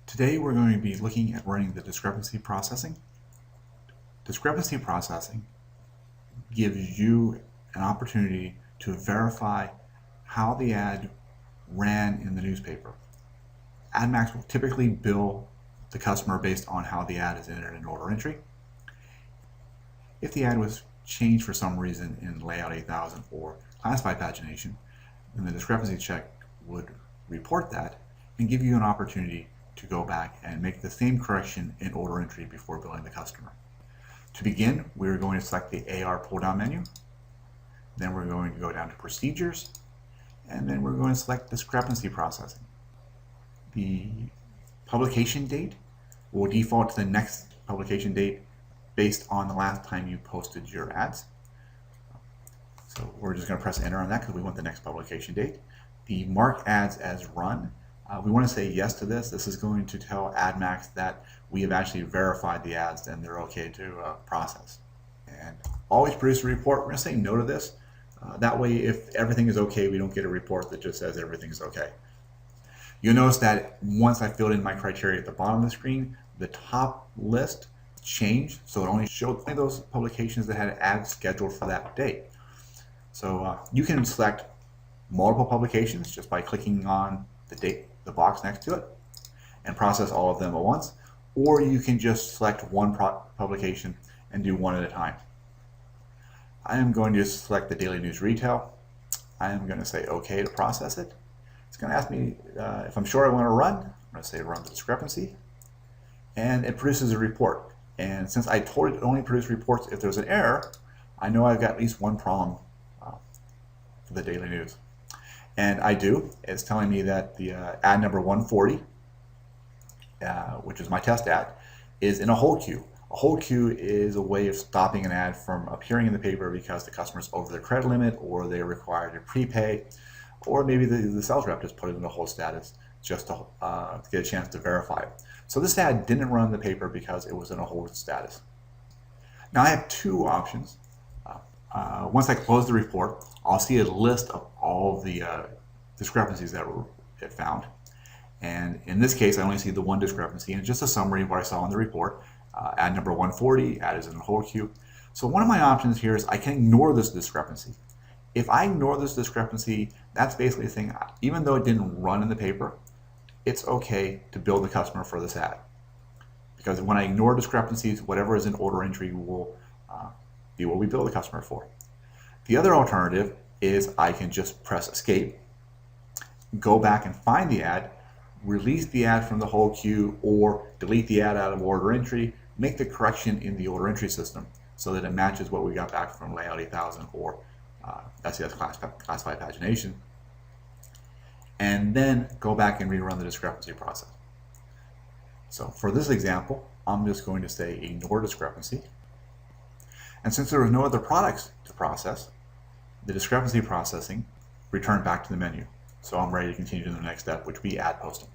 Today we're going to be looking at running the discrepancy processing. Discrepancy processing gives you an opportunity to verify how the ad ran in the newspaper. AdMax will typically bill the customer based on how the ad is entered in order entry. If the ad was changed for some reason in Layout-8000 or ClassPag pagination, then the discrepancy check would report that and give you an opportunity to go back and make the same correction in order entry before billing the customer. To begin, we're going to select the AR pull-down menu. Then we're going to go down to Procedures, and then we're going to select Discrepancy Processing. The publication date will default to the next publication date based on the last time you posted your ads. So we're just going to press enter on that because we want the next publication date. The mark ads as run, we want to say yes to this. This is going to tell AdMax that we have actually verified the ads and they're okay to process. And always produce a report. We're going to say no to this. That way, if everything is okay, we don't get a report that just says everything's okay. You'll notice that once I filled in my criteria at the bottom of the screen, the top list changed, so it only showed only those publications that had ads scheduled for that date. So you can select multiple publications just by clicking on the date, the box next to it, and process all of them at once, or you can just select one publication and do one at a time. I am going to select the Daily News Retail. I am going to say OK to process it. It's going to ask me if I'm sure I want to run. I'm going to say run the discrepancy, and it produces a report. And since I told it to only produce reports if there's an error, I know I've got at least one problem for the Daily News. And I do. It's telling me that the ad number 140, which is my test ad, is in a hold queue. A hold queue is a way of stopping an ad from appearing in the paper because the customer's over their credit limit, or they're required to prepay, or maybe the sales rep just put it in a hold status just to get a chance to verify it. So this ad didn't run in the paper because it was in a hold status. Now I have two options. Once I close the report, I'll see a list of all of the discrepancies that it found. And in this case, I only see the one discrepancy, and just a summary of what I saw in the report. Ad number 140, ad is in a hold queue. So one of my options here is I can ignore this discrepancy. If I ignore this discrepancy, that's basically saying, even though it didn't run in the paper, it's okay to bill the customer for this ad. Because when I ignore discrepancies, whatever is in order entry will be what we bill the customer for. The other alternative is I can just press escape, go back and find the ad, release the ad from the hold queue, or delete the ad out of order entry, make the correction in the order entry system so that it matches what we got back from Layout-8000 or SCS ClassPag pagination, and then go back and rerun the discrepancy process. So for this example, I'm just going to say ignore discrepancy. And since there was no other products to process, the discrepancy processing returned back to the menu. So I'm ready to continue to the next step, which would be ad posting.